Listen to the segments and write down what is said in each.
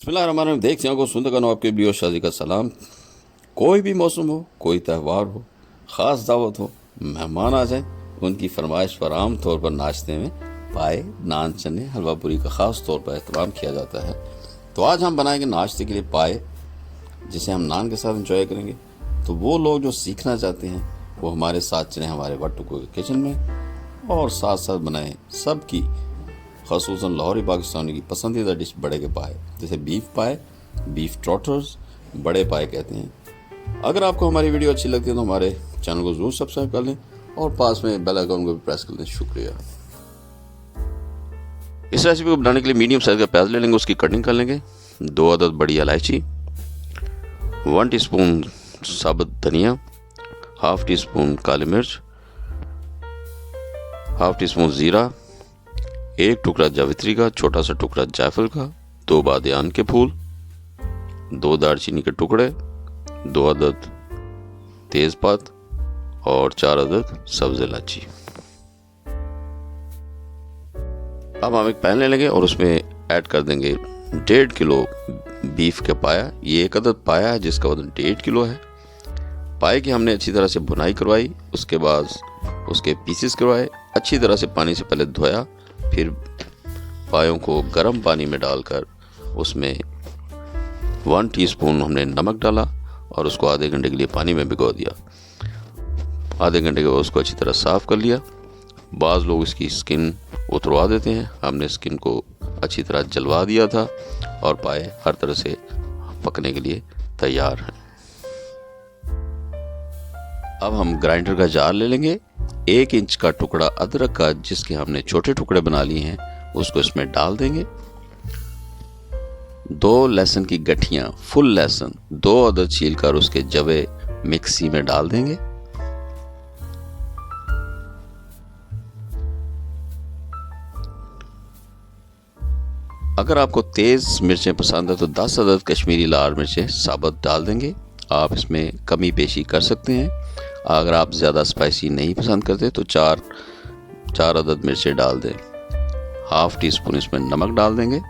बिस्मिल्लाहिर्रहमानिर्रहीम। देखते हैं को सुनते का आपके भी शादी का सलाम। कोई भी मौसम हो, कोई त्यौहार हो, ख़ास दावत हो, मेहमान आ जाए, उनकी फरमाइश पर आम तौर पर नाश्ते में पाए, नान, चने, हलवा पूरी का ख़ास तौर पर एहतमाम किया जाता है। तो आज हम बनाएंगे नाश्ते के लिए पाए, जिसे हम नान के साथ इंजॉय करेंगे। तो वो लोग जो सीखना चाहते हैं वो हमारे साथ चलें हमारे वट्टुको के किचन में और साथ साथ बनाएं सबकी ख़ुसूसन लाहौरी पाकिस्तानी की पसंदीदा डिश बड़े के पाए, जैसे बीफ पाए, बीफ ट्रोटर्स, बड़े पाए कहते हैं। अगर आपको हमारी वीडियो अच्छी लगती है तो हमारे चैनल को ज़रूर सब्सक्राइब कर लें और पास में बेल आइकन को भी प्रेस कर लें। शुक्रिया। इस रेसिपी को बनाने के लिए मीडियम साइज़ का प्याज ले लेंगे, उसकी कटिंग कर लेंगे। 2 अदद बड़ी इलायची, 1 टीस्पून साबुत धनिया, हाफ टी स्पून काली मिर्च, हाफ टी स्पून ज़ीरा, 1 टुकड़ा जावित्री का, छोटा सा टुकड़ा जायफल का, 2 बादियान के फूल, 2 दालचीनी के टुकड़े, 2 अदद तेज़पात और 4 अदद सब्ज़ इलायची। अब हम एक पैन ले लेंगे और उसमें ऐड कर देंगे 1.5 किलो बीफ का पाया। ये 1 अदद पाया है जिसका वजन 1.5 किलो है। पाए की हमने अच्छी तरह से भुनाई करवाई, उसके बाद उसके पीसेस करवाए, अच्छी तरह से पानी से पहले धोया, फिर पायों को गर्म पानी में डालकर उसमें 1 टीस्पून हमने नमक डाला और उसको आधे घंटे के लिए पानी में भिगो दिया। आधे घंटे के बाद उसको अच्छी तरह साफ़ कर लिया। बाज़ लोग इसकी स्किन उतरवा देते हैं, हमने स्किन को अच्छी तरह जलवा दिया था और पाए हर तरह से पकने के लिए तैयार हैं। अब हम ग्राइंडर का जार ले लेंगे। 1 इंच का टुकड़ा अदरक का, जिसके हमने छोटे टुकड़े बना लिए हैं, उसको इसमें डाल देंगे। 2 लहसुन की गठियां, फुल लहसुन 2 अदद छील कर उसके जवे मिक्सी में डाल देंगे। अगर आपको तेज मिर्चें पसंद है तो 10 अदद कश्मीरी लाल मिर्चें साबुत डाल देंगे। आप इसमें कमी पेशी कर सकते हैं। अगर आप ज़्यादा स्पाइसी नहीं पसंद करते तो 4 अदद मिर्चें डाल दें। हाफ टी स्पून इसमें नमक डाल देंगे।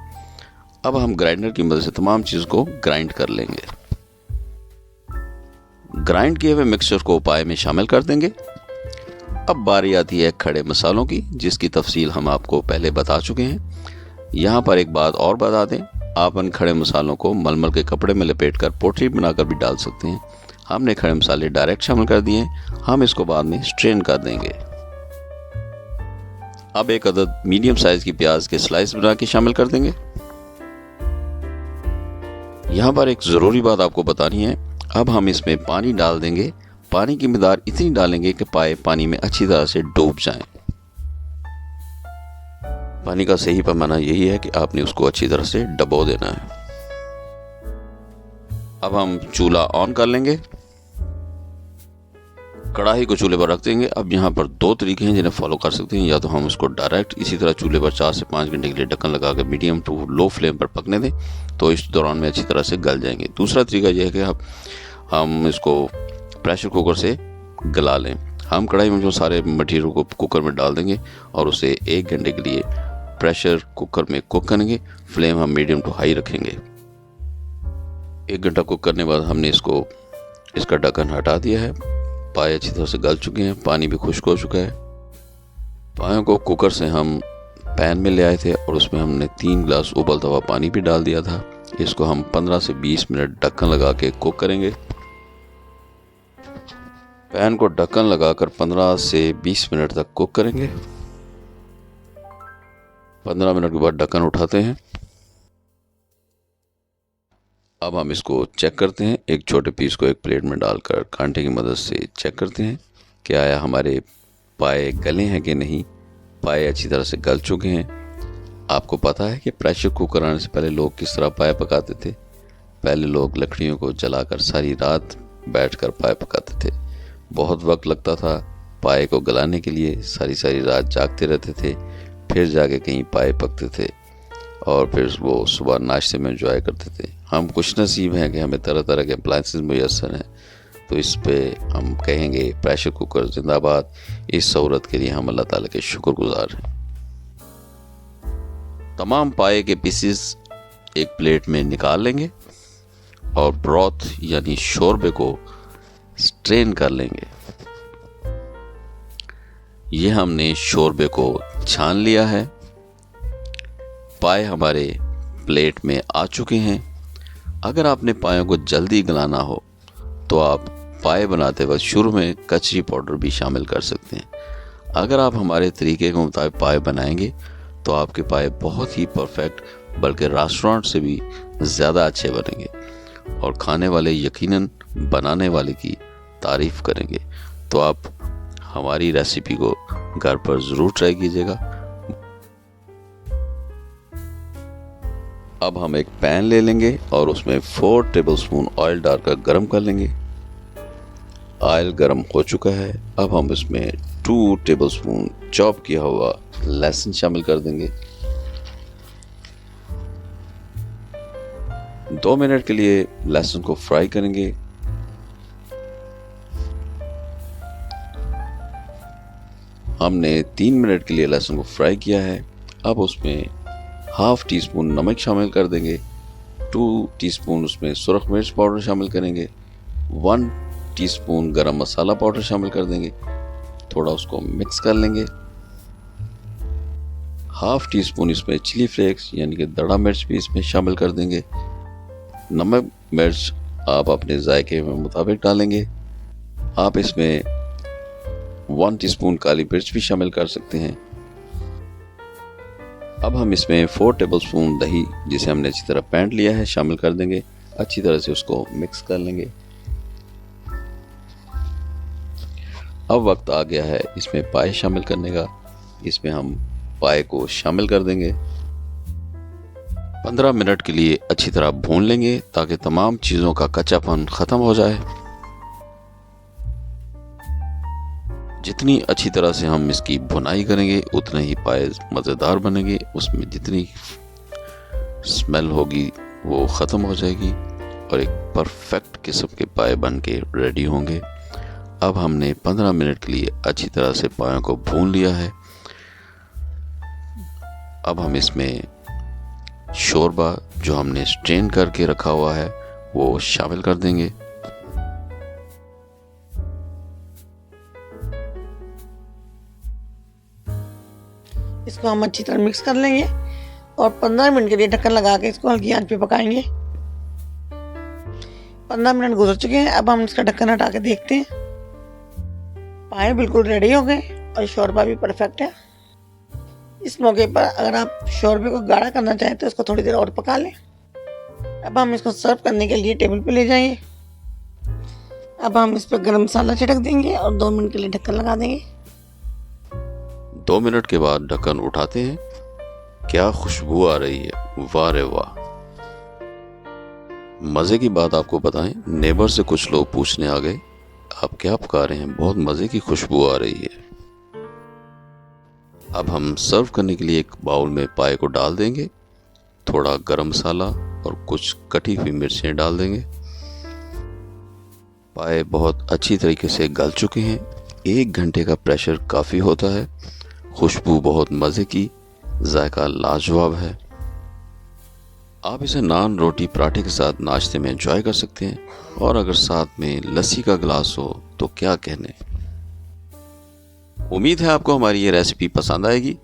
अब हम ग्राइंडर की मदद से तमाम चीज़ को ग्राइंड कर लेंगे। ग्राइंड किए हुए मिक्सचर को पाए में शामिल कर देंगे। अब बारी आती है खड़े मसालों की, जिसकी तफसील हम आपको पहले बता चुके हैं। यहाँ पर एक बात और बता दें, आप इन खड़े मसालों को मलमल के कपड़े में लपेटकर पोटली बनाकर भी डाल सकते हैं। हमने खड़े मसाले डायरेक्ट शामिल कर दिए, हम इसको बाद में स्ट्रेन कर देंगे। अब 1 अदद मीडियम साइज की प्याज के स्लाइस बना के शामिल कर देंगे। यहाँ पर एक ज़रूरी बात आपको बतानी है, अब हम इसमें पानी डाल देंगे। पानी की मिक़दार इतनी डालेंगे कि पाए पानी में अच्छी तरह से डूब जाएं। पानी का सही पैमाना यही है कि आपने उसको अच्छी तरह से डबो देना है। अब हम चूल्हा ऑन कर लेंगे, कढ़ाई को चूल्हे पर रख देंगे। अब यहाँ पर 2 तरीके हैं जिन्हें फॉलो कर सकते हैं। या तो हम उसको डायरेक्ट इसी तरह चूल्हे पर 4 से 5 घंटे के लिए ढक्कन लगा कर मीडियम टू लो फ्लेम पर पकने दें, तो इस दौरान में अच्छी तरह से गल जाएंगे। दूसरा तरीका यह है कि हम इसको प्रेशर कुकर से गला लें। हम कढ़ाई में जो सारे मटीरियल को कुकर में डाल देंगे और उसे 1 घंटे के लिए प्रेशर कुकर में कुक करेंगे। फ्लेम हम मीडियम टू हाई रखेंगे। 1 घंटा कुक करने के बाद हमने इसका ढक्कन हटा दिया है। पाए अच्छी तरह से गल चुके हैं, पानी भी खुश्क हो चुका है। पायों को कुकर से हम पैन में ले आए थे और उसमें हमने 3 गिलास उबलता हुआ पानी भी डाल दिया था। इसको हम 15 से 20 मिनट ढक्कन लगा के कुक करेंगे। पैन को ढक्कन लगाकर 15 से 20 मिनट तक कुक करेंगे। 15 मिनट के बाद ढक्कन उठाते हैं। अब हम इसको चेक करते हैं। एक छोटे पीस को एक प्लेट में डालकर कांटे की मदद से चेक करते हैं कि आया हमारे पाए गले हैं कि नहीं। पाए अच्छी तरह से गल चुके हैं। आपको पता है कि प्रेशर कुकर आने से पहले लोग किस तरह पाए पकाते थे। पहले लोग लकड़ियों को जलाकर सारी रात बैठकर पाए पकाते थे। बहुत वक्त लगता था पाए को गलाने के लिए, सारी रात जागते रहते थे, फिर जाके कहीं पाए पकते थे और फिर वो सुबह नाश्ते में एंजॉय करते थे। हम खुश नसीब हैं कि हमें तरह तरह के अप्लाइंसेस मुयस्सर हैं, तो इस पे हम कहेंगे प्रेशर कुकर जिंदाबाद। इस सहूलत के लिए हम अल्लाह ताला के शुक्रगुजार हैं। तमाम पाए के पीसेस एक प्लेट में निकाल लेंगे और ब्रॉथ यानी शोरबे को स्ट्रेन कर लेंगे। ये हमने शोरबे को छान लिया है। पाए हमारे प्लेट में आ चुके हैं। अगर आपने पायों को जल्दी गलाना हो तो आप पाए बनाते वक्त शुरू में कचरी पाउडर भी शामिल कर सकते हैं। अगर आप हमारे तरीके के मुताबिक पाए बनाएंगे तो आपके पाए बहुत ही परफेक्ट, बल्कि रेस्टोरेंट से भी ज़्यादा अच्छे बनेंगे और खाने वाले यकीनन बनाने वाले की तारीफ़ करेंगे। तो आप हमारी रेसिपी को घर पर ज़रूर ट्राई कीजिएगा। अब हम एक पैन ले लेंगे और उसमें 4 टेबलस्पून ऑयल डालकर गर्म कर लेंगे। ऑयल गर्म हो चुका है। अब हम इसमें 2 टेबलस्पून चॉप किया हुआ लहसुन शामिल कर देंगे। 2 मिनट के लिए लहसुन को फ्राई करेंगे। हमने 3 मिनट के लिए लहसुन को फ्राई किया है। अब उसमें ½ टीस्पून नमक शामिल कर देंगे। 2 टीस्पून उसमें सुरख मिर्च पाउडर शामिल करेंगे। 1 टीस्पून गरम मसाला पाउडर शामिल कर देंगे। थोड़ा उसको मिक्स कर लेंगे। ½ टीस्पून इसमें चिली फ्लेक्स यानी कि दड़ा मिर्च भी इसमें शामिल कर देंगे। नमक मिर्च आप अपने जायके में मुताबिक डालेंगे। आप इसमें 1 टीस्पून काली मिर्च भी शामिल कर सकते हैं। अब हम इसमें 4 टेबलस्पून दही, जिसे हमने अच्छी तरह पैंट लिया है, शामिल कर देंगे। अच्छी तरह से उसको मिक्स कर लेंगे। अब वक्त आ गया है इसमें पाए शामिल करने का। इसमें हम पाए को शामिल कर देंगे। 15 मिनट के लिए अच्छी तरह भून लेंगे ताकि तमाम चीज़ों का कच्चापन ख़त्म हो जाए। जितनी अच्छी तरह से हम इसकी भुनाई करेंगे उतने ही पाए मज़ेदार बनेंगे। उसमें जितनी स्मेल होगी वो ख़त्म हो जाएगी और एक परफेक्ट किस्म के पाए बन के रेडी होंगे। अब हमने 15 मिनट के लिए अच्छी तरह से पायों को भून लिया है। अब हम इसमें शोरबा जो हमने स्ट्रेन करके रखा हुआ है वो शामिल कर देंगे। इसको हम अच्छी तरह मिक्स कर लेंगे और 15 मिनट के लिए ढक्कन लगा के इसको हल्की आंच पे पकाएंगे। 15 मिनट गुजर चुके हैं। अब हम इसका ढक्कन हटा के देखते हैं। पाए बिल्कुल रेडी हो गए और शोरबा भी परफेक्ट है। इस मौके पर अगर आप शोरबे को गाढ़ा करना चाहें तो इसको थोड़ी देर और पका लें। अब हम इसको सर्व करने के लिए टेबल पे ले जाएंगे। अब हम इस पर गरम मसाला छिड़क देंगे और 2 मिनट के लिए ढक्कन लगा देंगे। 2 मिनट के बाद ढक्कन उठाते हैं। क्या खुशबू आ रही है, वाह रे वाह। मज़े की बात आपको बताएं, नेबर से कुछ लोग पूछने आ गए आप क्या पका रहे हैं, बहुत मज़े की खुशबू आ रही है। अब हम सर्व करने के लिए एक बाउल में पाए को डाल देंगे। थोड़ा गरम मसाला और कुछ कटी हुई मिर्चें डाल देंगे। पाए बहुत अच्छी तरीके से गल चुके हैं। 1 घंटे का प्रेशर काफ़ी होता है। खुशबू बहुत मज़े की, जायका लाजवाब है। आप इसे नान, रोटी, पराठे के साथ नाश्ते में एंजॉय कर सकते हैं और अगर साथ में लस्सी का गिलास हो तो क्या कहने। उम्मीद है आपको हमारी ये रेसिपी पसंद आएगी।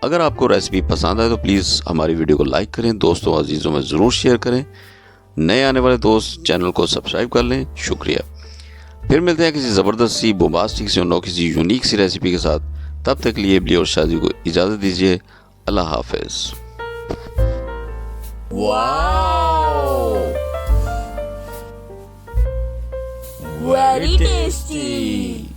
अगर आपको रेसिपी पसंद आए तो प्लीज़ हमारी वीडियो को लाइक करें, दोस्तों अजीज़ों में ज़रूर शेयर करें। नए आने वाले दोस्त चैनल को सब्सक्राइब कर लें। शुक्रिया। फिर मिलते हैं किसी ज़बरदस्त सी, बोम्बास्टिक सी और नौ किसी यूनिक सी रेसिपी के साथ। तब तक के लिए बिली और शादी को इजाज़त दीजिए। अल्लाह हाफिज़। Very tasty.